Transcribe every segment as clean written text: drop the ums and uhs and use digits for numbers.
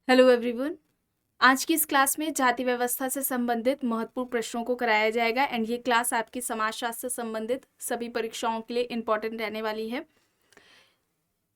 Hello everyone. आज की इस क्लास में जाति व्यवस्था से संबंधित महत्वपूर्ण प्रश्नों को कराया जाएगा एंड ये क्लास आपकी समाजशास्त्र से संबंधित सभी परीक्षाओं के लिए इम्पॉर्टेंट रहने वाली है।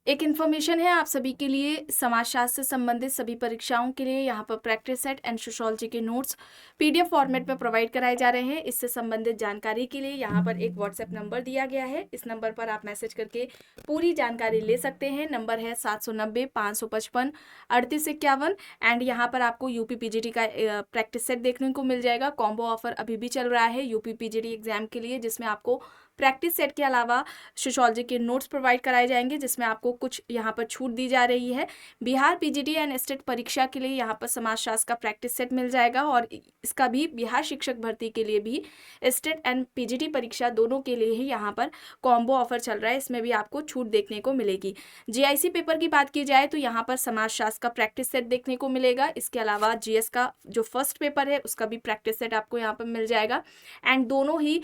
एक इन्फॉर्मेशन है आप सभी के लिए, समाजशास्त्र से संबंधित सभी परीक्षाओं के लिए यहाँ पर प्रैक्टिस सेट एंड सोशियोलॉजी के नोट्स पीडीएफ फॉर्मेट में प्रोवाइड कराए जा रहे हैं। इससे संबंधित जानकारी के लिए यहाँ पर एक व्हाट्सएप नंबर दिया गया है। इस नंबर पर आप मैसेज करके पूरी जानकारी ले सकते हैं। नंबर है 790-555-3851 एंड यहाँ पर आपको यूपी पीजीटी का प्रैक्टिस सेट देखने को मिल जाएगा। कॉम्बो ऑफर अभी भी चल रहा है यूपी पीजीटी एग्जाम के लिए, जिसमें आपको प्रैक्टिस सेट के अलावा सोशियोलॉजी के नोट्स प्रोवाइड कराए जाएंगे, जिसमें आपको कुछ यहाँ पर छूट दी जा रही है। बिहार पीजीटी एंड स्टेट परीक्षा के लिए यहाँ पर समाजशास्त्र का प्रैक्टिस सेट मिल जाएगा और इसका भी बिहार शिक्षक भर्ती के लिए भी स्टेट एंड पीजीटी परीक्षा दोनों के लिए ही यहाँ पर कॉम्बो ऑफर चल रहा है। इसमें भी आपको छूट देखने को मिलेगी। जीआईसी पेपर की बात की जाए तो यहाँ पर समाजशास्त्र का प्रैक्टिस सेट देखने को मिलेगा। इसके अलावा जीएस का जो फर्स्ट पेपर है उसका भी प्रैक्टिस सेट आपको यहाँ पर मिल जाएगा एंड दोनों ही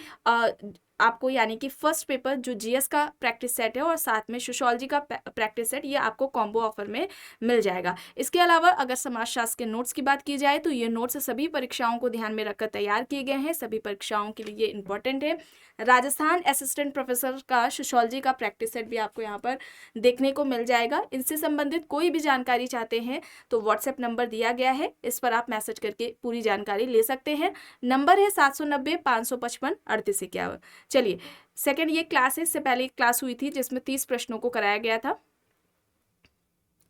आपको यानी कि फर्स्ट पेपर जो जीएस का प्रैक्टिस सेट है और साथ में सोशियोलॉजी का प्रैक्टिस सेट, ये आपको कॉम्बो ऑफर में मिल जाएगा। इसके अलावा अगर समाजशास्त्र के नोट्स की बात की जाए तो ये नोट्स सभी परीक्षाओं को ध्यान में रखकर तैयार किए गए हैं। सभी परीक्षाओं के लिए ये इंपॉर्टेंट है। राजस्थान असिस्टेंट प्रोफेसर का सोशियोलॉजी का प्रैक्टिस सेट भी आपको यहाँ पर देखने को मिल जाएगा। इनसे संबंधित कोई भी जानकारी चाहते हैं तो व्हाट्सएप नंबर दिया गया है, इस पर आप मैसेज करके पूरी जानकारी ले सकते हैं। नंबर है 790-555-3851। चलिए, सेकंड ये क्लास है। इससे पहले एक क्लास हुई थी जिसमें 30 प्रश्नों को कराया गया था,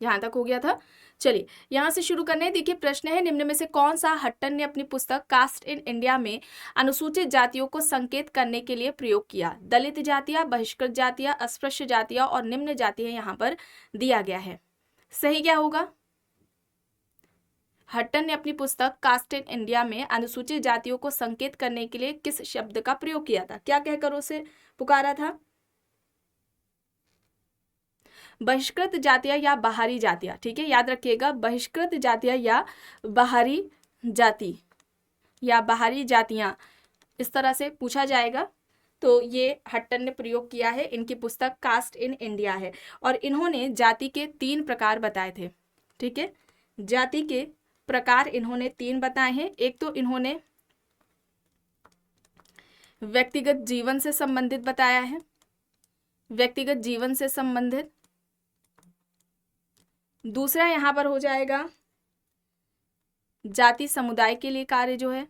यहाँ तक हो गया था। चलिए यहाँ से शुरू करने। देखिए प्रश्न है, निम्न में से कौन सा हट्टन ने अपनी पुस्तक कास्ट इन इंडिया में अनुसूचित जातियों को संकेत करने के लिए प्रयोग किया? दलित जातियां, बहिष्कृत जातियां, अस्पृश्य जातियां और निम्न जातियां यहाँ पर दिया गया है। सही क्या होगा? हट्टन ने अपनी पुस्तक कास्ट इन इंडिया में अनुसूचित जातियों को संकेत करने के लिए किस शब्द का प्रयोग किया था? क्या कहकर उसे पुकारा था? बहिष्कृत जातियां या बाहरी जातियां। ठीक है, याद रखिएगा, बहिष्कृत जातियां या बाहरी जाति या बाहरी जातियां, इस तरह से पूछा जाएगा। तो ये हट्टन ने प्रयोग किया है। इनकी पुस्तक कास्ट इन इंडिया है और इन्होंने जाति के 3 प्रकार बताए थे। ठीक है, जाति के प्रकार इन्होंने 3 बताए हैं। एक तो इन्होंने व्यक्तिगत जीवन से संबंधित बताया है, व्यक्तिगत जीवन से संबंधित। दूसरा यहां पर हो जाएगा जाति समुदाय के लिए कार्य जो है,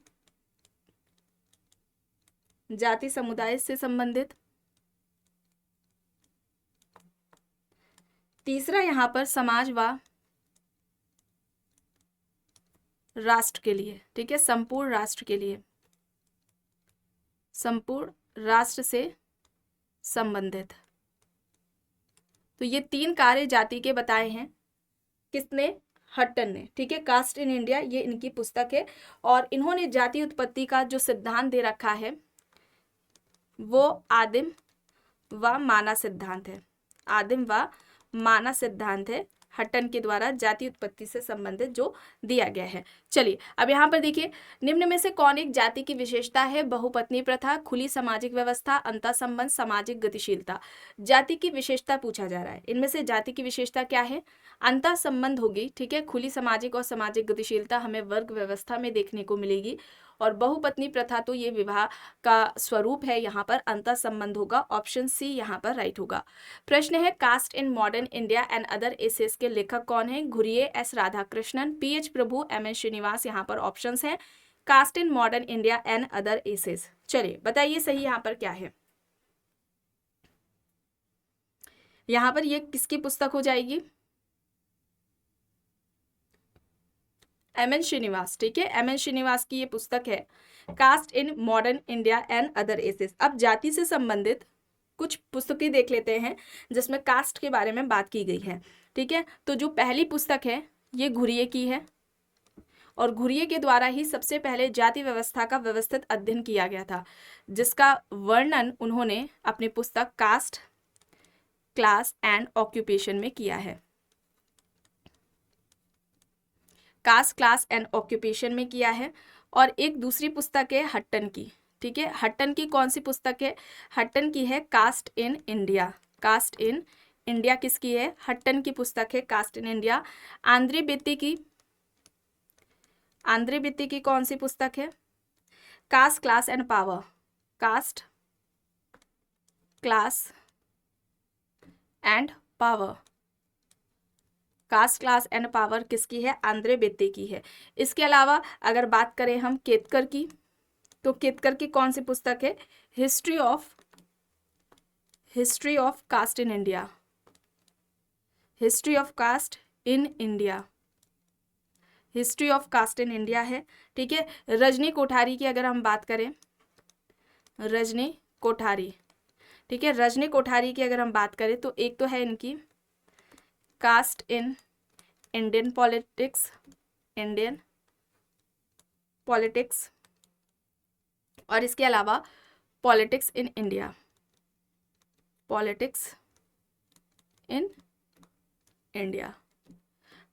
जाति समुदाय से संबंधित। तीसरा यहां पर समाज व राष्ट्र के लिए। ठीक है, संपूर्ण राष्ट्र के लिए, संपूर्ण राष्ट्र से संबंधित। तो ये 3 कार्य जाति के बताए हैं किसने? हट्टन ने। ठीक है, कास्ट इन इंडिया ये इनकी पुस्तक है और इन्होंने जाति उत्पत्ति का जो सिद्धांत दे रखा है वो आदिम व माना सिद्धांत है। आदिम व माना सिद्धांत है हट्टन के द्वारा जाति उत्पत्ति से संबंधित जो दिया गया है। चलिए अब यहाँ पर देखिए, निम्न में से कौन एक जाति की विशेषता है? बहुपत्नी प्रथा, खुली सामाजिक व्यवस्था, अंतर संबंध, सामाजिक गतिशीलता। जाति की विशेषता पूछा जा रहा है। इनमें से जाति की विशेषता क्या है? अंतर संबंध होगी। ठीक है, खुली सामाजिक और सामाजिक गतिशीलता हमें वर्ग व्यवस्था में देखने को मिलेगी और बहुपत्नी प्रथा तो ये विवाह का स्वरूप है, यहाँ पर अंतर संबंध होगा। ऑप्शन सी यहाँ पर राइट होगा। प्रश्न है, caste in modern India and other essays के लेखक कौन है? Ghurye, S Radhakrishnan, P H Prabhu, M N. Srinivas. यहाँ पर ऑप्शंस हैं caste in modern India and other essays. चलिए बताइए सही यहाँ पर क्या है? यहाँ पर ये किसकी पुस्तक हो जाएगी? एम.एन. श्रीनिवास। ठीक है, एम.एन. श्रीनिवास की ये पुस्तक है caste in modern India and other essays. अब जाति से संबंधित कुछ पुस्तकें देख लेते हैं जिसमें कास्ट के बारे में बात की गई है। ठीक है, तो जो पहली पुस्तक है ये घुरिये की है और घुरिये के द्वारा ही सबसे पहले जाति व्यवस्था का व्यवस्थित अध्ययन किया गया था, जिसका वर्णन उन्होंने अपनी पुस्तक कास्ट, क्लास एंड ऑक्यूपेशन में किया है। कास्ट, क्लास एंड ऑक्यूपेशन में किया है। और एक दूसरी पुस्तक है हट्टन की। ठीक है, हट्टन की कौन सी पुस्तक है? हट्टन की है caste in India. Caste in India किसकी है? हट्टन की पुस्तक है caste in India. Andre Beteille की आंद्रे बित्ती की कौन सी पुस्तक है? Caste class and power, caste class and power, caste class and power किसकी है? आंद्रे बित्ती की है। इसके अलावा अगर बात करें हम केतकर की, तो केतकर की कौन सी पुस्तक है? History of caste in India, history of caste in India, history of caste in India है। ठीक है। रजनी कोठारी की अगर हम बात करें, रजनी कोठारी, ठीक है, रजनी कोठारी की अगर हम बात करें तो एक तो है इनकी caste in Indian politics, Indian politics, और इसके अलावा politics in India, politics in India.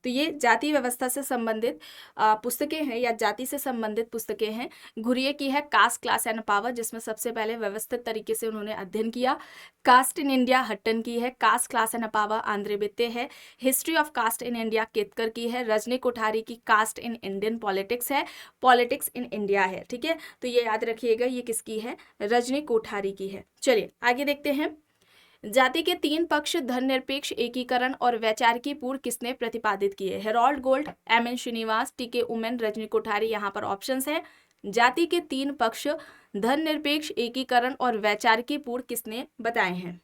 तो ये जाति व्यवस्था से संबंधित पुस्तकें हैं या जाति से संबंधित पुस्तकें हैं। घुरिये की है कास्ट क्लास एंड पावर, जिसमें सबसे पहले व्यवस्थित तरीके से उन्होंने अध्ययन किया। कास्ट इन इंडिया हट्टन की है। Caste class and power Andre Beteille है। History of caste in India Ketkar की है। रजनी कोठारी की कास्ट इन इंडियन पॉलिटिक्स है, पॉलिटिक्स इन इंडिया है। ठीक है, तो ये याद रखिएगा, ये किसकी है? रजनी कोठारी की है। चलिए आगे देखते हैं। जाति के तीन पक्ष धर्मनिरपेक्ष एकीकरण और वैचारिकी पूर्ण किसने प्रतिपादित किए? Harold Gould, M N Srinivas, T K. Oommen, Rajni Kothari. यहाँ पर ऑप्शंस हैं। जाति के तीन पक्ष धर्मनिरपेक्ष एकीकरण और वैचारिकी पूर्ण किसने बताए हैं?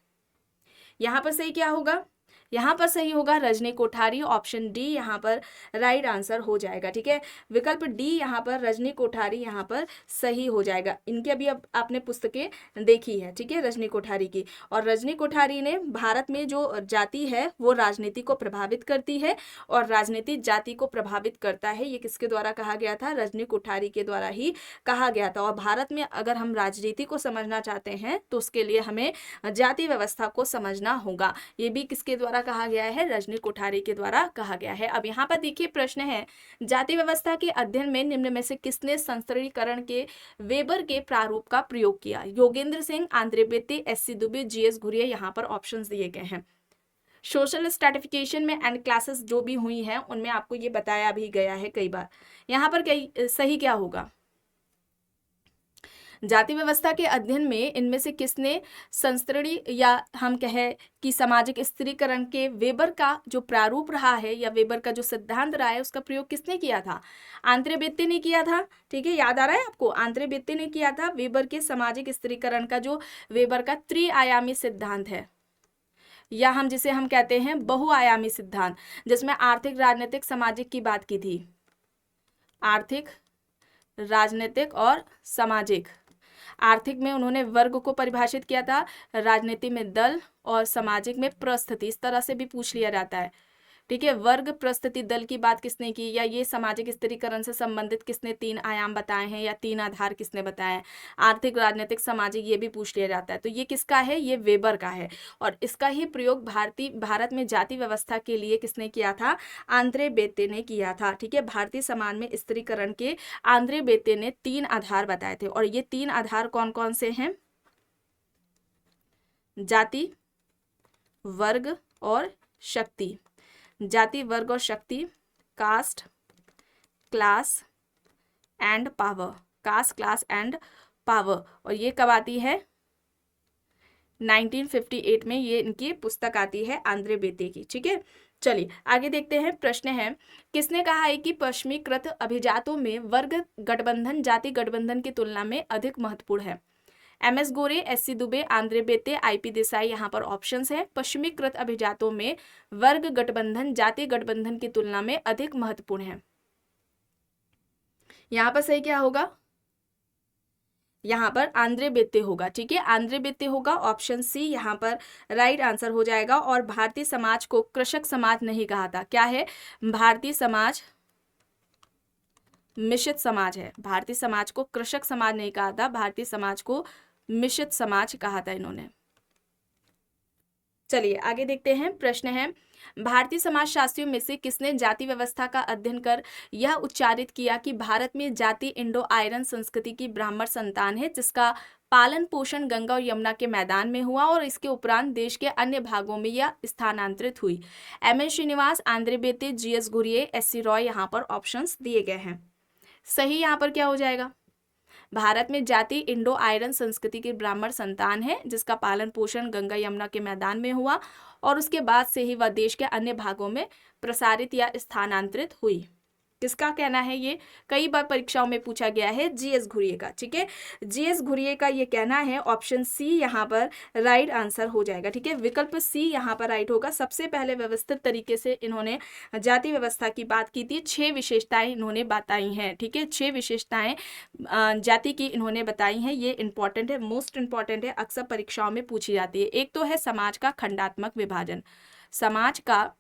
यहाँ पर सही क्या होगा? यहाँ पर सही होगा रजनी कोठारी, ऑप्शन डी यहाँ पर राइट आंसर हो जाएगा। ठीक है, विकल्प डी यहाँ पर रजनी कोठारी यहाँ पर सही हो जाएगा। इनकी अभी अब आपने पुस्तकें देखी है, ठीक है, रजनी कोठारी की। और रजनी कोठारी ने भारत में जो जाति है वो राजनीति को प्रभावित करती है और राजनीति जाति को प्रभावित करता है। ये किसके द्वारा कहा गया था? रजनी कोठारी के द्वारा ही कहा गया था। और भारत में अगर हम राजनीति को समझना चाहते हैं तो उसके लिए हमें जाति व्यवस्था को समझना होगा। ये भी किसके द्वारा कहा गया है? रजनी कोठारी के द्वारा कहा गया है। अब यहाँ पर देखिए प्रश्न है, जाति व्यवस्था के अध्ययन में निम्न में से किसने संस्तरीकरण के वेबर के प्रारूप का प्रयोग किया? Yogendra Singh, Andre Beteille, SC. Dube, GS. Ghurye. यहाँ पर ऑप्शंस दिए गए हैं। सोशल स्ट्रैटिफिकेशन में एंड क्लासेस जो भी हुई हैं उनमें आपको ये बताया भी गया है कई बार। यहाँ पर सही क्या होगा? जाति व्यवस्था के अध्ययन में इनमें से किसने संस्तरणी या हम कहें कि सामाजिक स्त्रीकरण के वेबर का जो प्रारूप रहा है या वेबर का जो सिद्धांत रहा है उसका प्रयोग किसने किया था? आंद्रे बित्ते ने किया था। ठीक है, याद आ रहा है आपको? आंद्रे बित्ते ने किया था। वेबर के सामाजिक स्त्रीकरण का जो वेबर का त्रिआयामी सिद्धांत है या हम जिसे हम कहते हैं बहुआयामी सिद्धांत, जिसमें आर्थिक, राजनीतिक, सामाजिक की बात की थी। आर्थिक, राजनीतिक और सामाजिक। आर्थिक में उन्होंने वर्ग को परिभाषित किया था, राजनीति में दल और सामाजिक में प्रस्थिति। इस तरह से भी पूछ लिया जाता है। ठीक है, वर्ग, प्रस्थिति, दल की बात किसने की या ये सामाजिक स्त्रीकरण से संबंधित किसने तीन आयाम बताए हैं या तीन आधार किसने बताए हैं? आर्थिक, राजनीतिक, सामाजिक, ये भी पूछ लिया जाता है। तो ये किसका है? ये वेबर का है। और इसका ही प्रयोग भारत में जाति व्यवस्था के लिए किसने किया था? आंद्रे बित्ते ने किया था। ठीक है, भारतीय समाज में स्त्रीकरण के आंद्रे बित्ते ने तीन आधार बताए थे। और ये तीन आधार कौन कौन से हैं? जाति, वर्ग और शक्ति। जाति, वर्ग और शक्ति, caste, class and power, caste, class and power. और ये कब आती है? 1958 में ये इनकी पुस्तक आती है आंद्रे बित्ते की। ठीक है, चलिए आगे देखते हैं। प्रश्न है, किसने कहा है कि पश्चिमीकृत अभिजातों में वर्ग गठबंधन जाति गठबंधन की तुलना में अधिक महत्वपूर्ण है? MS. Gore, SC. Dube, Andre Beteille, IP. Desai. यहाँ पर ऑप्शंस हैं। पश्चिमीकृत अभिजातों में वर्ग गठबंधन जाति गठबंधन की तुलना में अधिक महत्वपूर्ण है। यहाँ पर सही क्या होगा? यहाँ पर आंद्रे बित्ते होगा। ठीक है, आंद्रे बित्ते होगा, ऑप्शन सी यहाँ पर राइट आंसर हो जाएगा। और भारतीय समाज को कृषक समाज नहीं कहा था। क्या है? भारतीय समाज मिश्रित समाज है। भारतीय समाज को कृषक समाज नहीं कहा था, भारतीय समाज को मिश्रित समाज कहा था इन्होंने। चलिए आगे देखते हैं। प्रश्न है, भारतीय समाजशास्त्रियों में से किसने जाति व्यवस्था का अध्ययन कर यह उच्चारित किया कि भारत में जाति इंडो आयरन संस्कृति की ब्राह्मण संतान है, जिसका पालन पोषण गंगा और यमुना के मैदान में हुआ और इसके उपरांत देश के अन्य भागों में यह स्थानांतरित हुई? MN. Srinivas, Andre Beteille, GS. Ghurye, SC. Roy. यहाँ पर ऑप्शंस दिए गए हैं। सही यहाँ पर क्या हो जाएगा? भारत में जाति इंडो आयरन संस्कृति की ब्राह्मण संतान है जिसका पालन पोषण गंगा यमुना के मैदान में हुआ और उसके बाद से ही वह देश के अन्य भागों में प्रसारित या स्थानांतरित हुई। किसका कहना है ये? कई बार परीक्षाओं में पूछा गया है, जीएस घुरिये का। ठीक है, जीएस घुरिये का ये कहना है। ऑप्शन सी यहाँ पर राइट आंसर हो जाएगा। ठीक है, विकल्प सी यहाँ पर राइट होगा। सबसे पहले व्यवस्थित तरीके से इन्होंने जाति व्यवस्था की बात की थी। 6 विशेषताएं इन्होंने बताई हैं। ठीक है, 6 विशेषताएं जाति की इन्होंने बताई हैं। ये इंपॉर्टेंट है, मोस्ट इंपॉर्टेंट है, अक्सर परीक्षाओं में पूछी जाती है। एक तो है समाज का खंडात्मक विभाजन। समाज का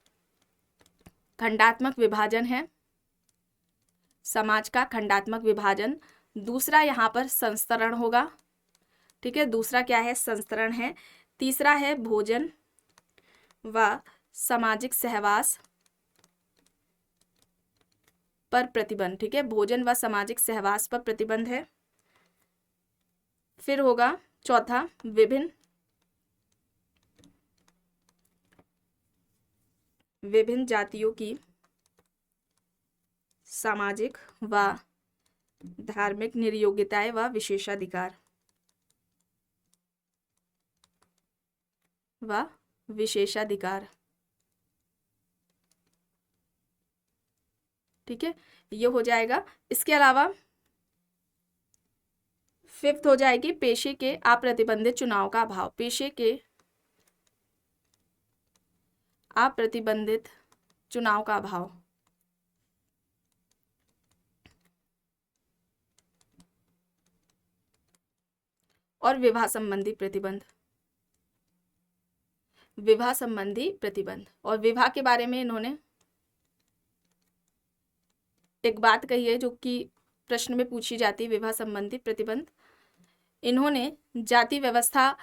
खंडात्मक विभाजन है, समाज का खंडात्मक विभाजन। दूसरा यहाँ पर संस्तरण होगा। ठीक है, दूसरा क्या है? संस्तरण है। तीसरा है भोजन व सामाजिक सहवास पर प्रतिबंध। ठीक है, भोजन व सामाजिक सहवास पर प्रतिबंध है। फिर होगा चौथा विभिन्न जातियों की सामाजिक व धार्मिक निर्योग्यताएं व विशेषाधिकार ठीक है, ये हो जाएगा। इसके अलावा फिफ्थ हो जाएगी पेशे के अप्रतिबंधित चुनाव का अभाव। पेशे के अप्रतिबंधित चुनाव का अभाव। और विवाह संबंधी प्रतिबंध। विवाह संबंधी प्रतिबंध। और विवाह के बारे में इन्होंने एक बात कही है जो कि प्रश्न में पूछी जाती है, विवाह संबंधी प्रतिबंध। इन्होंने जाति व्यवस्था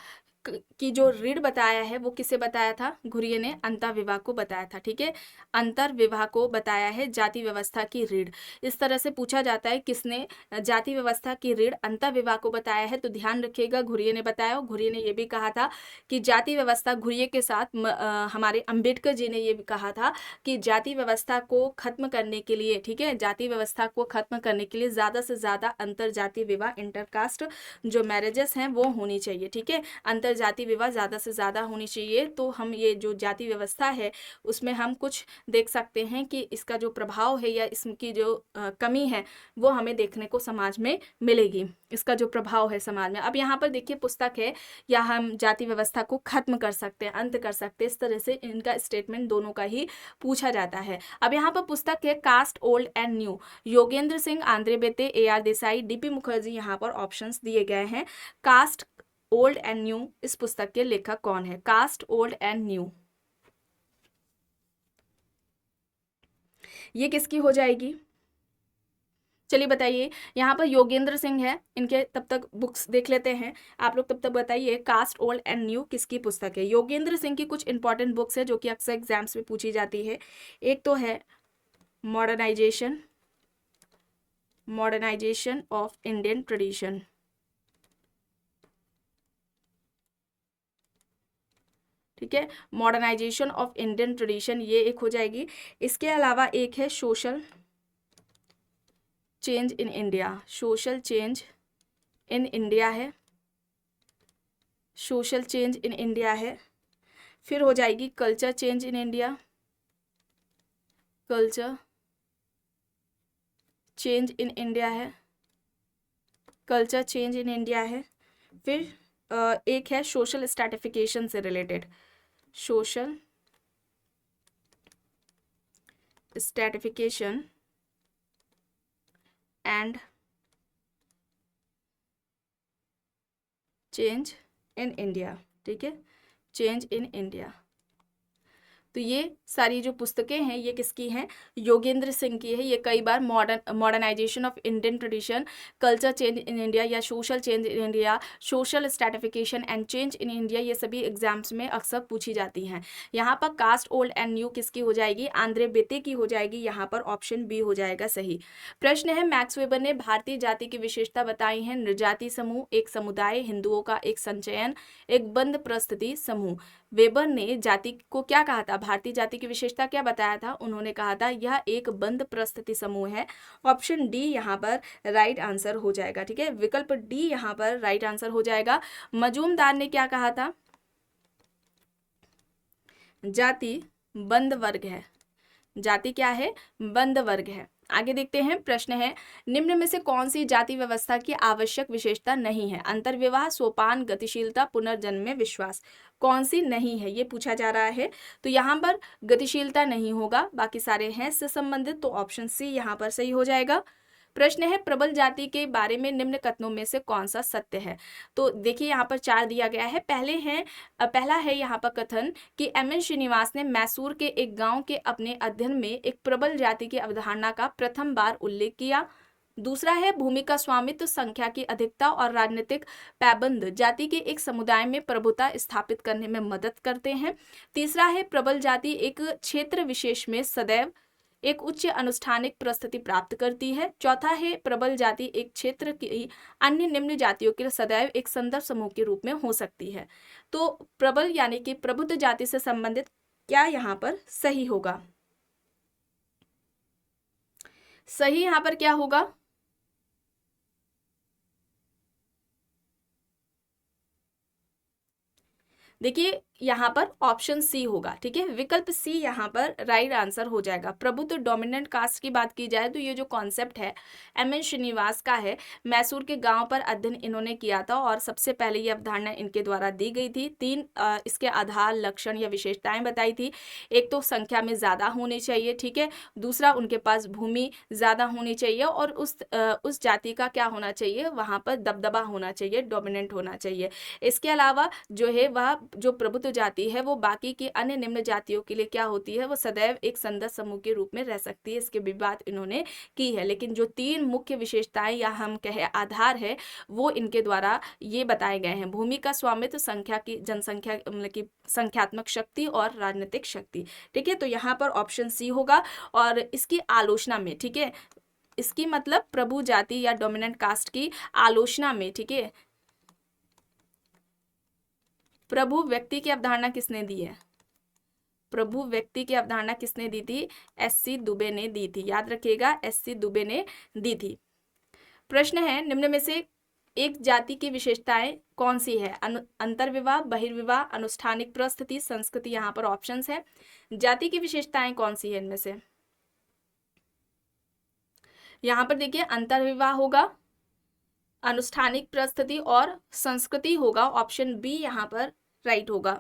की जो ऋण बताया है वो किसे बताया था? घुरिये ने अंतर विवाह को बताया था। ठीक है, अंतर विवाह को बताया है जाति व्यवस्था की ऋण। इस तरह से पूछा जाता है किसने जाति व्यवस्था की ऋण अंतर विवाह को बताया है, तो ध्यान रखिएगा घुरिये ने बताया। और घुरिये ने ये भी कहा था कि जाति व्यवस्था, घुरिये के साथ हमारे अंबेडकर जी ने ये भी कहा था कि जाति व्यवस्था को खत्म करने के लिए, ठीक है, जाति व्यवस्था को खत्म करने के लिए ज़्यादा से ज़्यादा अंतर जाति विवाह, इंटरकास्ट जो मैरिजेस हैं वो होनी चाहिए। ठीक है, अंतर जाति विवाह ज़्यादा से ज़्यादा होनी चाहिए। तो हम ये जो जाति व्यवस्था है उसमें हम कुछ देख सकते हैं कि इसका जो प्रभाव है या इसकी जो कमी है वो हमें देखने को समाज में मिलेगी, इसका जो प्रभाव है समाज में। अब यहाँ पर देखिए पुस्तक है, या हम जाति व्यवस्था को खत्म कर सकते हैं, अंत कर सकते हैं, इस तरह से इनका स्टेटमेंट दोनों का ही पूछा जाता है। अब यहाँ पर पुस्तक है caste old and new, Yogendra Singh, Andre Beteille, AR Desai, DP Mukherjee, यहाँ पर ऑप्शंस दिए गए हैं। कास्ट ओल्ड एंड न्यू, इस पुस्तक के लेखक कौन है? कास्ट ओल्ड एंड न्यू, ये किसकी हो जाएगी? चलिए बताइए। यहाँ पर योगेंद्र सिंह है, इनके तब तक बुक्स देख लेते हैं आप लोग, तब तक बताइए कास्ट ओल्ड एंड न्यू किसकी पुस्तक है? योगेंद्र सिंह की कुछ इंपॉर्टेंट बुक्स है जो कि अक्सर एग्जाम्स में पूछी जाती है। एक तो है मॉडर्नाइजेशन ऑफ इंडियन ट्रेडिशन। ठीक है, मॉडर्नाइजेशन ऑफ इंडियन ट्रेडिशन, ये एक हो जाएगी। इसके अलावा एक है social change in India, social change in India है, सोशल चेंज इन इंडिया है। फिर हो जाएगी culture change in India, culture change in India है, कल्चर चेंज इन इंडिया है। फिर एक है सोशल स्ट्रैटिफिकेशन से related, social stratification and change in India. ठीक है, चेंज इन इंडिया। तो ये सारी जो पुस्तकें हैं ये किसकी हैं? योगेंद्र सिंह की है। ये कई बार modernization of Indian tradition, culture change in India या social change in India, social stratification and change in India, ये सभी एग्जाम्स में अक्सर पूछी जाती हैं। यहाँ पर कास्ट ओल्ड एंड न्यू किसकी हो जाएगी? आंद्रे बेते की हो जाएगी। यहाँ पर ऑप्शन बी हो जाएगा सही। प्रश्न है, मैक्स वेबर ने भारतीय जाति की विशेषता बताई है। निर्जाति समूह, एक समुदाय, हिंदुओं का एक संचयन, एक बंद परिस्थिति समूह। वेबर ने जाति को क्या कहा था? भारतीय जाति की विशेषता क्या बताया था? उन्होंने कहा था यह एक बंद परिस्थिति समूह है। ऑप्शन डी यहाँ पर राइट आंसर हो जाएगा। ठीक है, विकल्प डी यहाँ पर राइट आंसर हो जाएगा। मजूमदार ने क्या कहा था? जाति बंद वर्ग है। जाति क्या है? बंद वर्ग है। आगे देखते हैं, प्रश्न है निम्न में से कौन सी जाति व्यवस्था की आवश्यक विशेषता नहीं है? अंतर्विवाह, सोपान, गतिशीलता, पुनर्जन्म में विश्वास। कौन सी नहीं है ये पूछा जा रहा है। तो यहाँ पर गतिशीलता नहीं होगा, बाकी सारे हैं इससे संबंधित, तो ऑप्शन सी यहाँ पर सही हो जाएगा। प्रश्न है प्रबल जाति के बारे में निम्न कथनों में से कौन सा सत्य है? तो देखिए यहाँ पर 4 दिया गया है। पहला है यहाँ पर कथन कि एम.एन. श्रीनिवास ने मैसूर के एक गांव के अपने अध्ययन में एक प्रबल जाति की अवधारणा का प्रथम बार उल्लेख किया। दूसरा है भूमि का स्वामित्व, संख्या की अधिकता और राजनीतिक पैबंद जाति के एक समुदाय में प्रभुता स्थापित करने में मदद करते हैं। तीसरा है प्रबल जाति एक क्षेत्र विशेष में सदैव एक उच्च अनुष्ठानिक परिस्थिति प्राप्त करती है। चौथा है प्रबल जाति एक क्षेत्र की अन्य निम्न जातियों के लिए सदैव एक संदर्भ समूह के रूप में हो सकती है। तो प्रबल यानी कि प्रबुद्ध जाति से संबंधित क्या यहाँ पर सही होगा? सही यहाँ पर क्या होगा? देखिए यहाँ पर ऑप्शन सी होगा। ठीक है, विकल्प सी यहाँ पर राइट आंसर हो जाएगा। प्रभुत्व डोमिनेंट कास्ट की बात की जाए तो ये जो कॉन्सेप्ट है एम.एन. श्रीनिवास का है। मैसूर के गांव पर अध्ययन इन्होंने किया था और सबसे पहले ये अवधारणा इनके द्वारा दी गई थी। 3 इसके आधार, लक्षण या विशेषताएं बताई थी। एक तो संख्या में ज़्यादा होनी चाहिए। ठीक है, दूसरा उनके पास भूमि ज़्यादा होनी चाहिए और उस जाति का क्या होना चाहिए, वहाँ पर दबदबा होना चाहिए, डोमिनेंट होना चाहिए। इसके अलावा जो है वह जो प्रभुत्व जाति है वो बाकी की अन्य निम्न जातियों के लिए क्या होती है, वो सदैव एक संदर्भ समूह के रूप में रह सकती है। इसके भी बात इन्होंने की है। लेकिन जो 3 मुख्य विशेषताएं या हम कहे आधार है वो इनके द्वारा ये बताए गए हैं। भूमि का स्वामित्व, संख्या की जनसंख्या मतलब की संख्यात्मक शक्ति और राजनीतिक शक्ति। ठीक है, तो यहाँ पर ऑप्शन सी होगा। और इसकी आलोचना में, ठीक है, इसकी मतलब प्रभु जाति या डोमिनेंट कास्ट की आलोचना में, ठीक है, प्रभु व्यक्ति की अवधारणा किसने दी है? प्रभु व्यक्ति की अवधारणा किसने दी थी? एस.सी. दुबे ने दी थी। याद रखिएगा, एस.सी. दुबे ने दी थी। प्रश्न है निम्न में से एक जाति की विशेषताएं कौन सी है? अंतर्विवाह, बहिर्विवाह, अनुष्ठानिक परिस्थिति, संस्कृति। यहाँ पर ऑप्शंस है। जाति की विशेषताएं कौन सी है इनमें से? यहाँ पर देखिए अंतर्विवाह होगा, अनुष्ठानिक परिस्थिति और संस्कृति होगा। ऑप्शन बी यहाँ पर राइट होगा।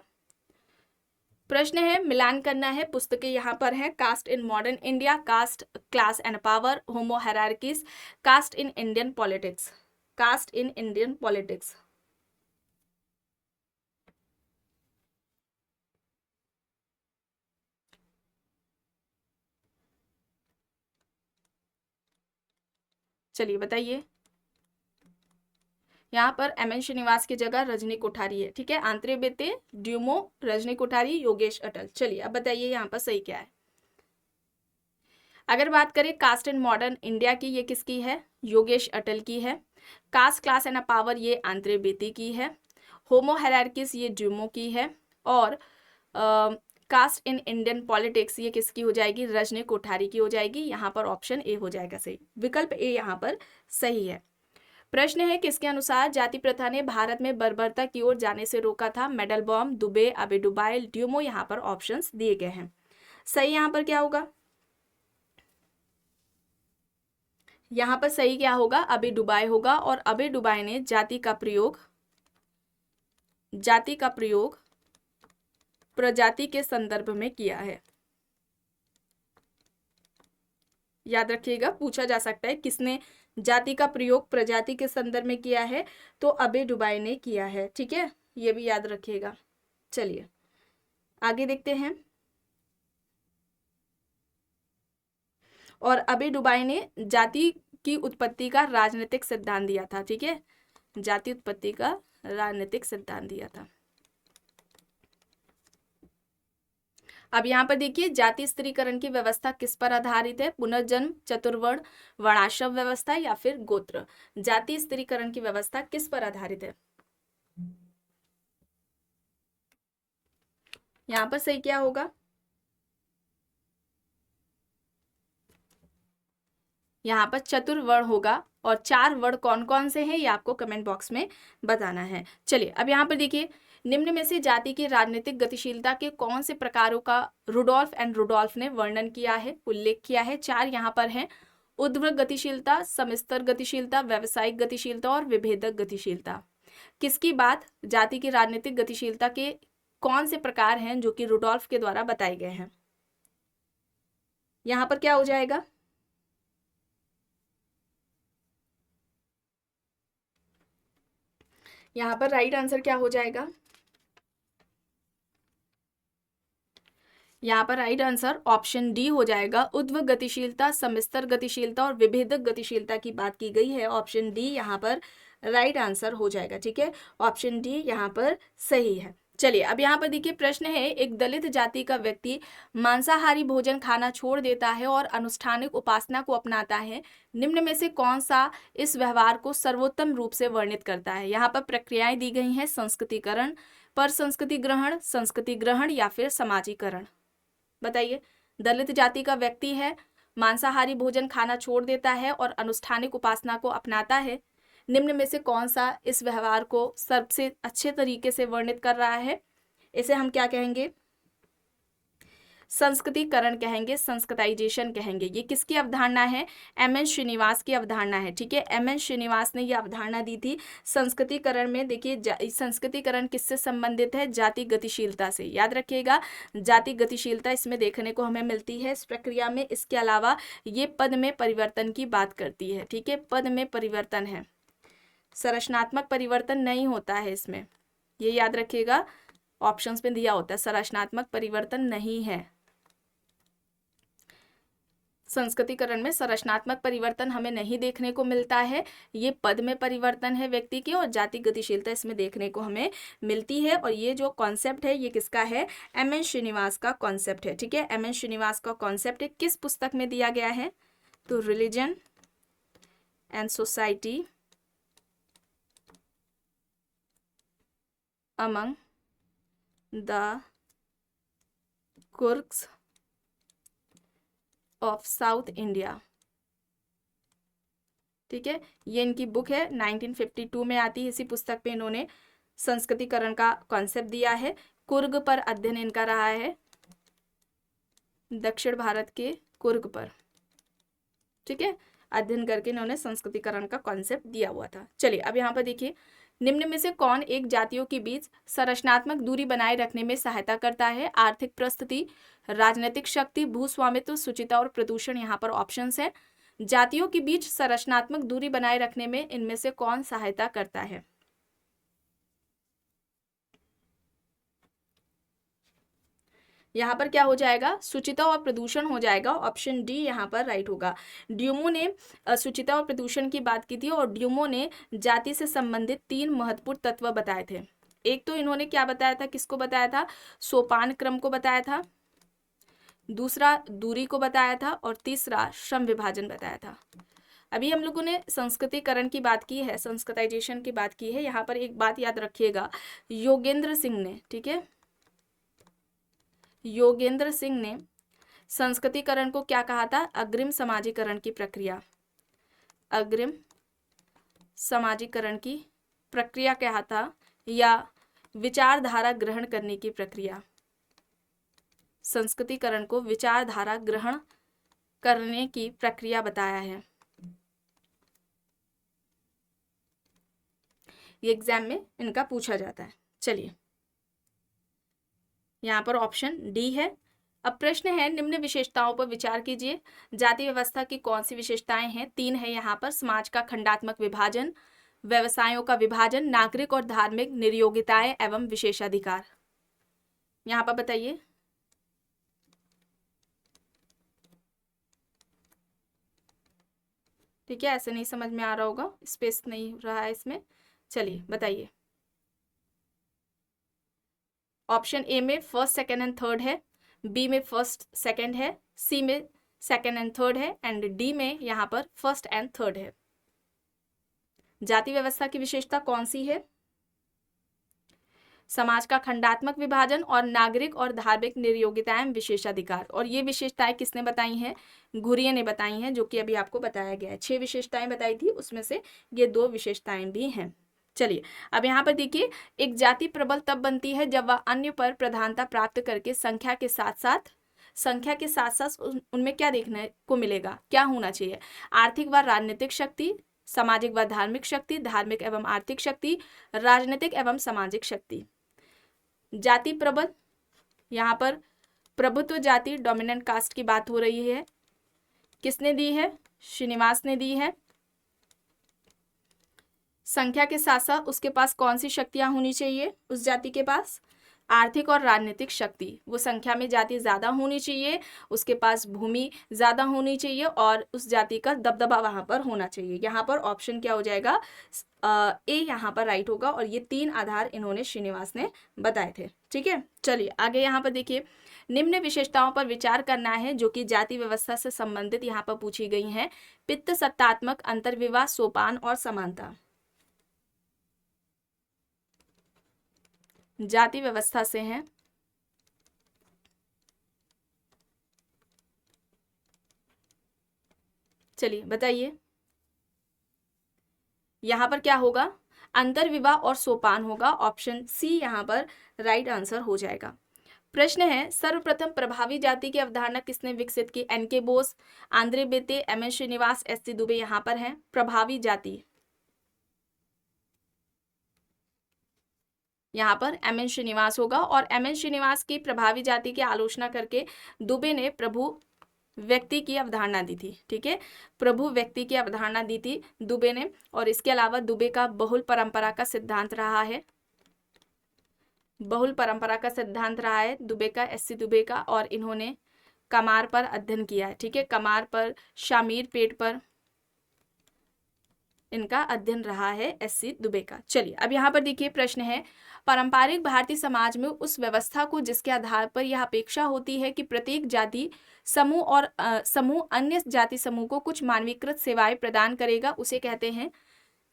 प्रश्न है मिलान करना है। पुस्तकें यहाँ पर हैं। Caste in modern India, caste, class and power, homo hierarchies, caste in Indian politics. Caste in Indian politics. चलिए बताइए। यहाँ पर एम.एन. श्रीनिवास की जगह रजनी कोठारी है। ठीक है, आंतरे बेते, ड्यूमो, रजनी कोठारी, योगेश अटल। चलिए अब बताइए यहाँ पर सही क्या है। अगर बात करें कास्ट एंड मॉडर्न इंडिया की, ये किसकी है? योगेश अटल की है। कास्ट, क्लास एंड पावर ये आंतरे बेते की है। होमो हायरार्कीज ये ड्यूमो की है। और कास्ट इन इंडियन पॉलिटिक्स ये किसकी हो जाएगी? रजनी कोठारी की हो जाएगी। यहाँ पर ऑप्शन ए हो जाएगा सही। विकल्प ए यहाँ पर सही है। प्रश्न है किसके अनुसार जाति प्रथा ने भारत में बर्बरता की ओर जाने से रोका था? मेडलबॉम, दुबे, अबे डुबाइल, ड्यूमो। यहाँ पर ऑप्शंस दिए गए हैं। सही यहाँ पर क्या होगा? यहाँ पर सही क्या होगा? अबे डुबाई होगा। और अबे डुबाई ने जाति का प्रयोग प्रजाति के संदर्भ में किया है। याद रखिएगा, पूछा जा सकता है किसने जाति का प्रयोग प्रजाति के संदर्भ में किया है, तो अबे डुबाई ने किया है। ठीक है, ये भी याद रखिएगा। चलिए आगे देखते हैं। और अबे डुबाई ने जाति की उत्पत्ति का राजनीतिक सिद्धांत दिया था। ठीक है, जाति उत्पत्ति का राजनीतिक सिद्धांत दिया था। अब यहाँ पर देखिए जाति स्त्रीकरण की व्यवस्था किस पर आधारित है? पुनर्जन्म, चतुर्वर्ण, वर्णाश्रम व्यवस्था या फिर गोत्र। जाति स्त्रीकरण की व्यवस्था किस पर आधारित है? यहाँ पर सही क्या होगा? यहाँ पर चतुर्वर्ण होगा और 4 वर्ण कौन कौन से हैं ये आपको कमेंट बॉक्स में बताना है। चलिए अब यहाँ पर देखिए, निम्न में से जाति की राजनीतिक गतिशीलता के कौन से प्रकारों का रुडोल्फ एंड रुडोल्फ ने वर्णन किया है, उल्लेख किया है। 4 यहाँ पर हैं, ऊर्ध्व गतिशीलता, समस्तर गतिशीलता, व्यावसायिक गतिशीलता और विभेदक गतिशीलता। किसकी बात, जाति की राजनीतिक गतिशीलता के कौन से प्रकार हैं जो कि रुडोल्फ के द्वारा बताए गए हैं। यहाँ पर क्या हो जाएगा, यहाँ पर राइट आंसर क्या हो जाएगा, यहाँ पर राइट आंसर ऑप्शन डी हो जाएगा। ऊर्ध्व गतिशीलता, समस्तर गतिशीलता और विभेदक गतिशीलता की बात की गई है। ऑप्शन डी यहाँ पर राइट आंसर हो जाएगा। ठीक है, ऑप्शन डी यहाँ पर सही है। चलिए अब यहाँ पर देखिए, प्रश्न है, एक दलित जाति का व्यक्ति मांसाहारी भोजन खाना छोड़ देता है और अनुष्ठानिक उपासना को अपनाता है। निम्न में से कौन सा इस व्यवहार को सर्वोत्तम रूप से वर्णित करता है। यहाँ पर प्रक्रियाएं दी गई हैं, संस्कृतिकरण, पर संस्कृति ग्रहण या फिर समाजीकरण। बताइए, दलित जाति का व्यक्ति है, मांसाहारी भोजन खाना छोड़ देता है और अनुष्ठानिक उपासना को अपनाता है। निम्न में से कौन सा इस व्यवहार को सबसे अच्छे तरीके से वर्णित कर रहा है। इसे हम क्या कहेंगे, संस्कृतिकरण कहेंगे, संस्कृताइजेशन कहेंगे। ये किसकी अवधारणा है, एम.एन. श्रीनिवास की अवधारणा है। ठीक है, एम.एन. श्रीनिवास ने ये अवधारणा दी थी संस्कृतिकरण में। देखिए संस्कृतिकरण किससे संबंधित है, जाति गतिशीलता से। याद रखिएगा, जाति गतिशीलता इसमें देखने को हमें मिलती है इस प्रक्रिया में। इसके अलावा ये पद में परिवर्तन की बात करती है। ठीक है, पद में परिवर्तन है, संरचनात्मक परिवर्तन नहीं होता है इसमें, ये याद रखिएगा। ऑप्शंस में दिया होता है संरचनात्मक परिवर्तन नहीं है। संस्कृतिकरण में संरचनात्मक परिवर्तन हमें नहीं देखने को मिलता है, ये पद में परिवर्तन है व्यक्ति की, और जाति गतिशीलता इसमें देखने को हमें मिलती है। और ये जो कॉन्सेप्ट है ये किसका है, एम.एन. श्रीनिवास का कॉन्सेप्ट है। ठीक है, एम.एन. श्रीनिवास का कॉन्सेप्ट है, किस पुस्तक में दिया गया है, तो religion and society among the Coorgs of South India. ठीक है, ये इनकी बुक है, 1952 में आती है। इसी पुस्तक पे इन्होंने संस्कृतिकरण का कॉन्सेप्ट दिया है। कुर्ग पर अध्ययन इनका रहा है, दक्षिण भारत के कुर्ग पर। ठीक है, अध्ययन करके इन्होंने संस्कृतिकरण का कॉन्सेप्ट दिया हुआ था। चलिए अब यहाँ पर देखिए, निम्न में से कौन एक जातियों के बीच संरचनात्मक दूरी बनाए रखने में सहायता करता है। आर्थिक परिस्थिति, राजनीतिक शक्ति, भूस्वामित्व, शुचिता और प्रदूषण यहाँ पर ऑप्शंस हैं। जातियों के बीच संरचनात्मक दूरी बनाए रखने में इनमें से कौन सहायता करता है। यहाँ पर क्या हो जाएगा, शुचिता और प्रदूषण हो जाएगा। ऑप्शन डी यहाँ पर राइट होगा। ड्यूमो ने शुचिता और प्रदूषण की बात की थी, और ड्यूमो ने जाति से संबंधित 3 महत्वपूर्ण तत्व बताए थे। एक तो इन्होंने क्या बताया था, किसको बताया था, सोपान क्रम को बताया था, दूसरा दूरी को बताया था, और तीसरा श्रम विभाजन बताया था। अभी हम लोगों ने संस्कृतिकरण की बात की है, संस्कृताइजेशन की बात की है। यहाँ पर एक बात याद रखिएगा, योगेंद्र सिंह ने, ठीक है, योगेंद्र सिंह ने संस्कृतिकरण को क्या कहा था, अग्रिम समाजीकरण की प्रक्रिया, अग्रिम समाजीकरण की प्रक्रिया कहा था, या विचारधारा ग्रहण करने की प्रक्रिया। संस्कृतिकरण को विचारधारा ग्रहण करने की प्रक्रिया बताया है। ये एग्जाम में इनका पूछा जाता है। चलिए यहाँ पर ऑप्शन डी है। अब प्रश्न है, निम्न विशेषताओं पर विचार कीजिए। जाति व्यवस्था की कौन सी विशेषताएं हैं, 3 है यहाँ पर। समाज का खंडात्मक विभाजन, व्यवसायों का विभाजन, नागरिक और धार्मिक निर्योग्यताएं एवं विशेषाधिकार। यहाँ पर बताइए। ठीक है, ऐसे नहीं समझ में आ रहा होगा, स्पेस नहीं रहा है इसमें। चलिए बताइए। ऑप्शन ए में फर्स्ट, सेकंड एंड थर्ड है, बी में फर्स्ट सेकंड है, सी में सेकंड एंड थर्ड है, एंड डी में यहाँ पर फर्स्ट एंड थर्ड है। जाति व्यवस्था की विशेषता कौन सी है, समाज का खंडात्मक विभाजन और नागरिक और धार्मिक निर्योग्यताएं विशेषाधिकार। और ये विशेषताएं किसने बताई हैं? घुरिये ने बताई हैं, जो कि अभी आपको बताया गया है। 6 विशेषताएं बताई थी, उसमें से ये 2 विशेषताएं भी हैं। चलिए अब यहाँ पर देखिए, एक जाति प्रबल तब बनती है जब वह अन्य पर प्रधानता प्राप्त करके संख्या के साथ साथ उनमें क्या देखने को मिलेगा, क्या होना चाहिए? आर्थिक व राजनीतिक शक्ति, सामाजिक व धार्मिक शक्ति, धार्मिक एवं आर्थिक शक्ति, राजनीतिक एवं सामाजिक शक्ति। जाति प्रबल, यहाँ पर प्रभुत्व जाति डोमिनेंट कास्ट की बात हो रही है। किसने दी है? श्रीनिवास ने दी है। संख्या के साथ साथ उसके पास कौन सी शक्तियां होनी चाहिए? उस जाति के पास आर्थिक और राजनीतिक शक्ति, वो संख्या में जाति ज्यादा होनी चाहिए, उसके पास भूमि ज्यादा होनी चाहिए और उस जाति का दबदबा वहां पर होना चाहिए। यहाँ पर ऑप्शन क्या हो जाएगा? ए यहाँ पर राइट होगा। और ये 3 आधार इन्होंने श्रीनिवास ने बताए थे। ठीक है, चलिए आगे यहाँ पर देखिए, निम्न विशेषताओं पर विचार करना है जो कि जाति व्यवस्था से संबंधित यहाँ पर पूछी गई हैं। पित्त सत्तात्मक अंतर्विवाह, सोपान और समानता। जाति व्यवस्था से हैं। चलिए बताइए, यहां पर क्या होगा? अंतर्विवाह और सोपान होगा। ऑप्शन सी यहां पर राइट आंसर हो जाएगा। प्रश्न है, सर्वप्रथम प्रभावी जाति की अवधारणा किसने विकसित की? N K. Bose, Andre Beteille, M N. Srinivas, S C. Dube यहां पर है। प्रभावी जाति यहाँ पर एम.एन. श्रीनिवास होगा। और एम.एन. श्रीनिवास की प्रभावी जाति की आलोचना करके दुबे ने प्रभु व्यक्ति की अवधारणा दी थी। ठीक है, प्रभु व्यक्ति की अवधारणा दी थी दुबे ने। और इसके अलावा दुबे का बहुल परंपरा का सिद्धांत रहा है, बहुल परंपरा का सिद्धांत रहा है दुबे का, एस.सी. दुबे का। और इन्होंने कमार पर अध्ययन किया है। ठीक है, कमार पर, शामीर पेट पर इनका अध्ययन रहा है एस.सी. दुबे का। चलिए अब यहाँ पर देखिए, प्रश्न है, पारंपरिक भारतीय समाज में उस व्यवस्था को जिसके आधार पर यह अपेक्षा होती है कि प्रत्येक जाति समूह और समूह अन्य जाति समूह को कुछ मानवीकृत सेवाएं प्रदान करेगा, उसे कहते हैं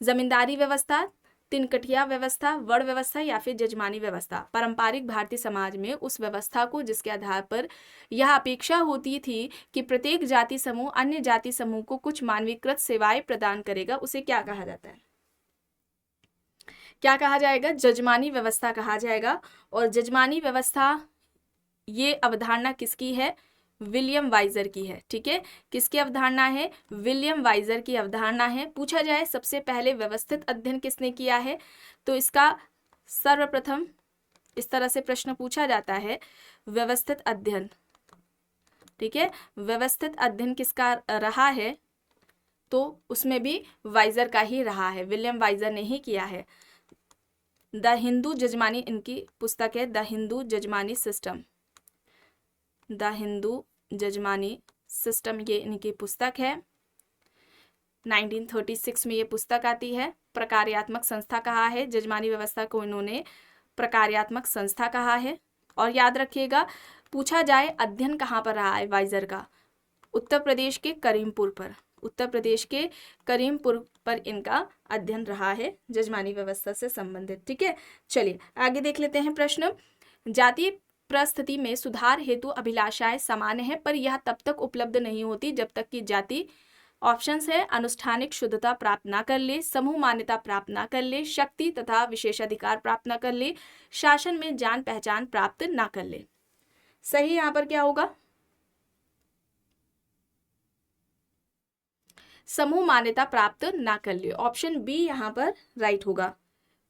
जमींदारी व्यवस्था, तिनकठिया व्यवस्था, वर्ण व्यवस्था या फिर जजमानी व्यवस्था। पारंपरिक भारतीय समाज में उस व्यवस्था को जिसके आधार पर यह अपेक्षा होती थी कि प्रत्येक जाति समूह अन्य जाति समूह को कुछ मानवीकृत सेवाएं प्रदान करेगा, उसे क्या कहा जाता है? क्या कहा जाएगा? जजमानी व्यवस्था कहा जाएगा। और जजमानी व्यवस्था, ये अवधारणा किसकी है? विलियम वाइजर की है। ठीक है, किसकी अवधारणा है? विलियम वाइजर की अवधारणा है। पूछा जाए सबसे पहले व्यवस्थित अध्ययन किसने किया है, तो इसका सर्वप्रथम इस तरह से प्रश्न पूछा जाता है, व्यवस्थित अध्ययन। ठीक है, व्यवस्थित अध्ययन किसका रहा है, तो उसमें भी वाइजर का ही रहा है, विलियम वाइजर ने ही किया है। द हिंदू जजमानी इनकी पुस्तक है, the Hindu jajmani system, the Hindu jajmani system, ये इनकी पुस्तक है। 1936 में ये पुस्तक आती है। प्रकार्यात्मक संस्था कहा है, जजमानी व्यवस्था को इन्होंने प्रकार्यात्मक संस्था कहा है। और याद रखिएगा, पूछा जाए अध्ययन कहाँ पर रहा है वाइजर का, उत्तर प्रदेश के करीमपुर पर, उत्तर प्रदेश के करीमपुर पर इनका अध्ययन रहा है जजमानी व्यवस्था से संबंधित। ठीक है, चलिए आगे देख लेते हैं प्रश्न। जातीय परिस्थिति में सुधार हेतु अभिलाषाएं समान है, पर यह तब तक उपलब्ध नहीं होती जब तक कि जाति, ऑप्शंस है, अनुष्ठानिक शुद्धता प्राप्त ना कर ले, समूह मान्यता प्राप्त ना कर ले, शक्ति तथा विशेषाधिकार प्राप्त ना कर ले, शासन में जान पहचान प्राप्त ना कर ले। सही यहाँ पर क्या होगा? समूह मान्यता प्राप्त ना कर ले, ऑप्शन बी यहाँ पर राइट होगा।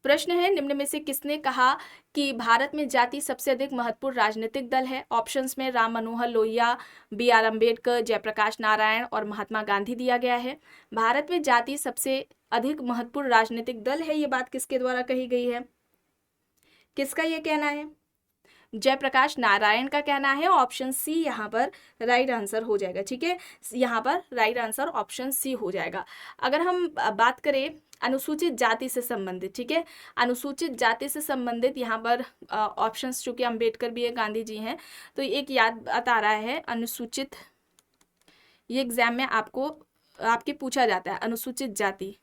प्रश्न है, निम्न में से किसने कहा कि भारत में जाति सबसे अधिक महत्वपूर्ण राजनीतिक दल है? ऑप्शंस में राम मनोहर लोहिया, बी.आर. अम्बेडकर, जयप्रकाश नारायण और महात्मा गांधी दिया गया है। भारत में जाति सबसे अधिक महत्वपूर्ण राजनीतिक दल है, ये बात किसके द्वारा कही गई है? किसका ये कहना है? जयप्रकाश नारायण का कहना है। ऑप्शन सी यहाँ पर राइट आंसर हो जाएगा। ठीक है, यहाँ पर राइट आंसर ऑप्शन सी हो जाएगा। अगर हम बात करें अनुसूचित जाति से संबंधित, ठीक है, अनुसूचित जाति से संबंधित यहाँ पर ऑप्शंस, चूंकि अम्बेडकर भी है, गांधी जी हैं, तो एक याद बात आ रहा है अनुसूचित, ये एग्जाम में आपको आपके पूछा जाता है अनुसूचित जाति।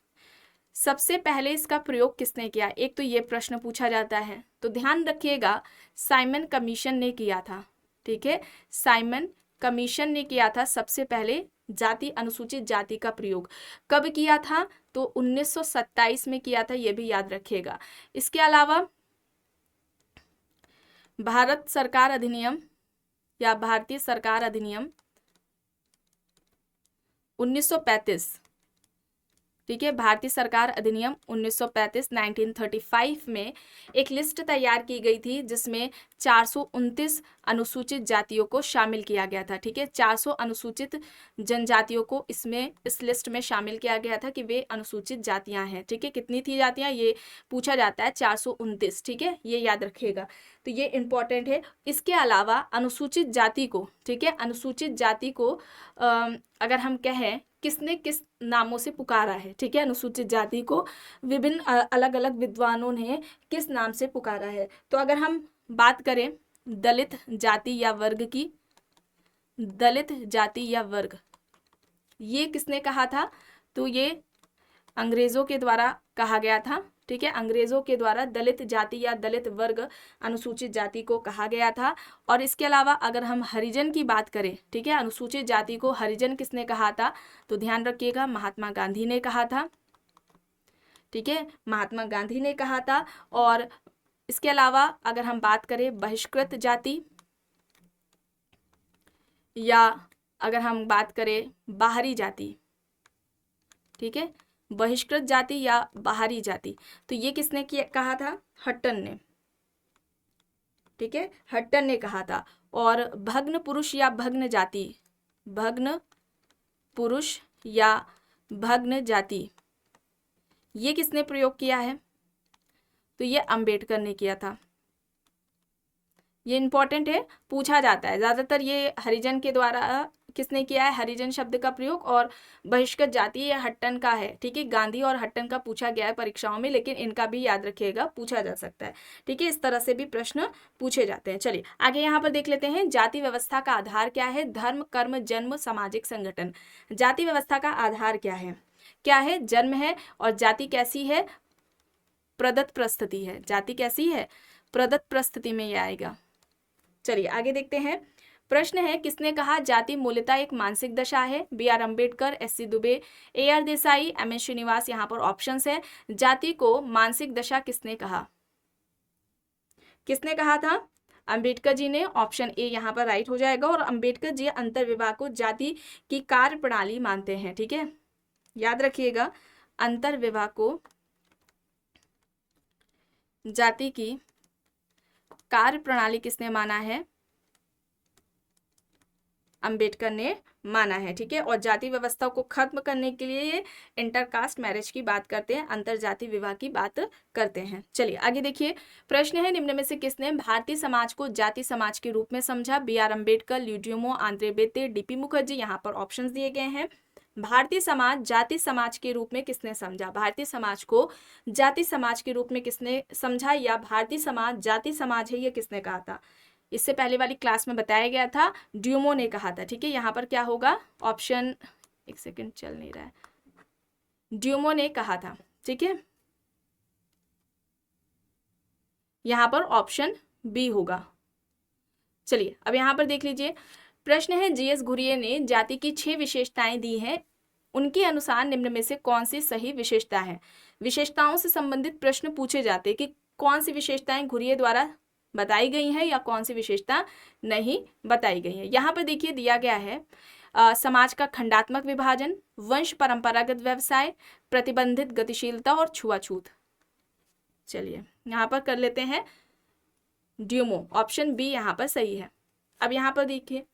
सबसे पहले इसका प्रयोग किसने किया? एक तो ये प्रश्न पूछा जाता है, तो ध्यान रखिएगा साइमन कमीशन ने किया था। ठीक है, साइमन कमीशन ने किया था सबसे पहले जाति अनुसूचित जाति का प्रयोग। कब किया था? तो 1927 में किया था, ये भी याद रखिएगा। इसके अलावा भारत सरकार अधिनियम या भारतीय सरकार अधिनियम 1935, ठीक है, भारतीय सरकार अधिनियम 1935 1935 में एक लिस्ट तैयार की गई थी जिसमें 429 अनुसूचित जातियों को शामिल किया गया था। ठीक है, 400 अनुसूचित जनजातियों को इसमें इस लिस्ट में शामिल किया गया था कि वे अनुसूचित जातियां हैं। ठीक है, कितनी थी जातियां ये पूछा जाता है, 429। ठीक है, ये याद रखिएगा, तो ये इंपॉर्टेंट है। इसके अलावा अनुसूचित जाति को, ठीक है, अनुसूचित जाति को अगर हम कहें किसने किस नामों से पुकारा है, ठीक है, अनुसूचित जाति को विभिन्न अलग अलग विद्वानों ने किस नाम से पुकारा है। तो अगर हम बात करें दलित जाति या वर्ग की, दलित जाति या वर्ग, ये किसने कहा था? तो ये अंग्रेजों के द्वारा कहा गया था। ठीक है, अंग्रेजों के द्वारा दलित जाति या दलित वर्ग अनुसूचित जाति को कहा गया था। और इसके अलावा अगर हम हरिजन की बात करें, ठीक है, अनुसूचित जाति को हरिजन किसने कहा था? तो ध्यान रखिएगा महात्मा गांधी ने कहा था। ठीक है, महात्मा गांधी ने कहा था। और इसके अलावा अगर हम बात करें बहिष्कृत जाति या अगर हम बात करें बाहरी जाति, ठीक है, बहिष्कृत जाति या बाहरी जाति, तो ये किसने कहा था? हट्टन ने। ठीक है, हट्टन ने कहा था। और भग्न पुरुष या भग्न जाति, भग्न पुरुष या भग्न जाति, ये किसने प्रयोग किया है? तो ये अंबेडकर ने किया था। ये इंपॉर्टेंट है, पूछा जाता है ज्यादातर। ये हरिजन के द्वारा किसने किया है? हरिजन शब्द का प्रयोग। और बहिष्कृत जाति ये हट्टन का है। ठीक है, गांधी और हट्टन का पूछा गया है परीक्षाओं में, लेकिन इनका भी याद रखिएगा, पूछा जा सकता है। ठीक है, इस तरह से भी प्रश्न पूछे जाते हैं। चलिए आगे यहाँ पर देख लेते हैं, जाति व्यवस्था का आधार क्या है? धर्म, कर्म, जन्म, सामाजिक संगठन। जाति व्यवस्था का आधार क्या है? क्या है? जन्म है। और जाति कैसी है? प्रदत्त परिस्थिति है। जाति कैसी है? प्रदत्त परिस्थिति में ये आएगा। चलिए आगे देखते हैं। प्रश्न है, किसने कहा जाति मूलतः एक मानसिक दशा है? B R Ambedkar, S C Dube, A R Desai, M S Srinivas. यहाँ पर ऑप्शंस है। जाति को मानसिक दशा किसने कहा? किसने कहा था? अम्बेडकर जी ने। ऑप्शन ए यहाँ पर राइट हो जाएगा। और अम्बेडकर जी अंतर्विवाह को जाति की कार्य प्रणाली मानते हैं। ठीक है, याद रखिएगा, अंतर्विवाह को जाति की कार्य प्रणाली किसने माना है? अंबेडकर ने माना है। ठीक है, और जाति व्यवस्था को खत्म करने के लिए इंटरकास्ट मैरिज की बात करते हैं, अंतरजाति विवाह की बात करते हैं। चलिए आगे देखिए। प्रश्न है, निम्न में से किसने भारतीय समाज को जाति समाज के रूप में समझा? बी आर अम्बेडकर, ल्यूडियोमो, आंद्रे बेते, डीपी मुखर्जी। यहाँ पर ऑप्शंस दिए गए हैं। भारतीय समाज जाति समाज के रूप में किसने समझा? भारतीय समाज को जाति समाज के रूप में किसने समझा, या भारतीय समाज जाति समाज है, ये किसने कहा था? इससे पहले वाली क्लास में बताया गया था, ड्यूमो ने कहा था। ठीक है, यहाँ पर क्या होगा? ऑप्शन, एक सेकंड चल नहीं रहा है, ड्यूमो ने कहा था। ठीक है, यहाँ पर ऑप्शन बी होगा। चलिए अब यहाँ पर देख लीजिए। प्रश्न है, जीएस घुरिये ने जाति की 6 विशेषताएं दी हैं, उनके अनुसार निम्न में से कौन सी सही विशेषता है? विशेषताओं से संबंधित प्रश्न पूछे जाते हैं कि कौन सी विशेषताएं घुरिये द्वारा बताई गई हैं या कौन सी विशेषता नहीं बताई गई है। यहाँ पर देखिए दिया गया है समाज का खंडात्मक विभाजन, वंश परंपरागत व्यवसाय, प्रतिबंधित गतिशीलता और छुआछूत। चलिए यहाँ पर कर लेते हैं ड्यूमो। ऑप्शन बी यहाँ पर सही है। अब यहाँ पर देखिए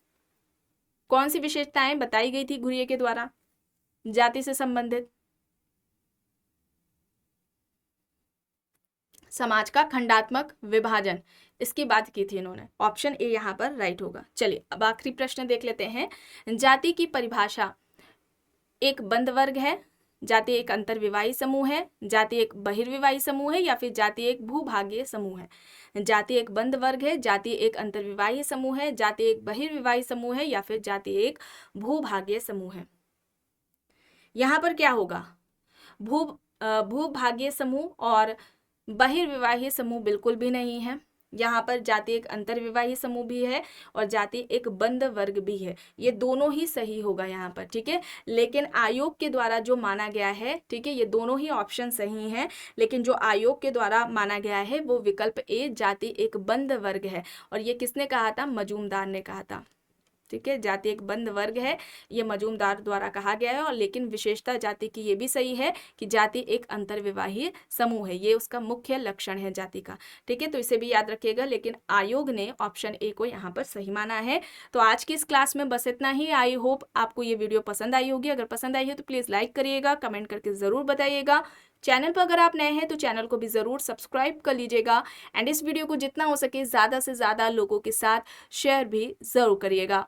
कौन सी विशेषताएं बताई गई थी घुरिये के द्वारा जाति से संबंधित? समाज का खंडात्मक विभाजन, इसकी बात की थी इन्होंने। ऑप्शन ए यहाँ पर राइट होगा। चलिए अब आखिरी प्रश्न देख लेते हैं। जाति की परिभाषा, एक बंध वर्ग है, जाति एक अंतर्विवाही समूह है, जाति एक बहिर्विवाही समूह है, या फिर जाति एक भूभागीय समूह है? जाति एक बंध वर्ग है, जाति एक अंतर्विवाही समूह है, जाति एक बहिर्विवाही समूह है, या फिर जाति एक भूभागीय समूह है? यहाँ पर क्या होगा? भूभागीय समूह और बहिर्विवाहीय समूह बिल्कुल भी नहीं है। यहाँ पर जाति एक अंतर्विवाही समूह भी है और जाति एक बंद वर्ग भी है, ये दोनों ही सही होगा यहाँ पर, ठीक है। लेकिन आयोग के द्वारा जो माना गया है, ठीक है, ये दोनों ही ऑप्शन सही हैं, लेकिन जो आयोग के द्वारा माना गया है वो विकल्प ए जाति एक बंद वर्ग है। और ये किसने कहा था? मजूमदार ने कहा था, ठीक है। जाति एक बंद वर्ग है, ये मजूमदार द्वारा कहा गया है। और लेकिन विशेषता जाति की ये भी सही है कि जाति एक अंतर्विवाहीय समूह है, ये उसका मुख्य लक्षण है जाति का, ठीक है। तो इसे भी याद रखिएगा, लेकिन आयोग ने ऑप्शन ए को यहाँ पर सही माना है। तो आज की इस क्लास में बस इतना ही। आई होप आपको ये वीडियो पसंद आई होगी। अगर पसंद आई है तो प्लीज़ लाइक करिएगा, कमेंट करके ज़रूर बताइएगा। चैनल पर अगर आप नए हैं तो चैनल को भी ज़रूर सब्सक्राइब कर लीजिएगा एंड इस वीडियो को जितना हो सके ज़्यादा से ज़्यादा लोगों के साथ शेयर भी ज़रूर करिएगा।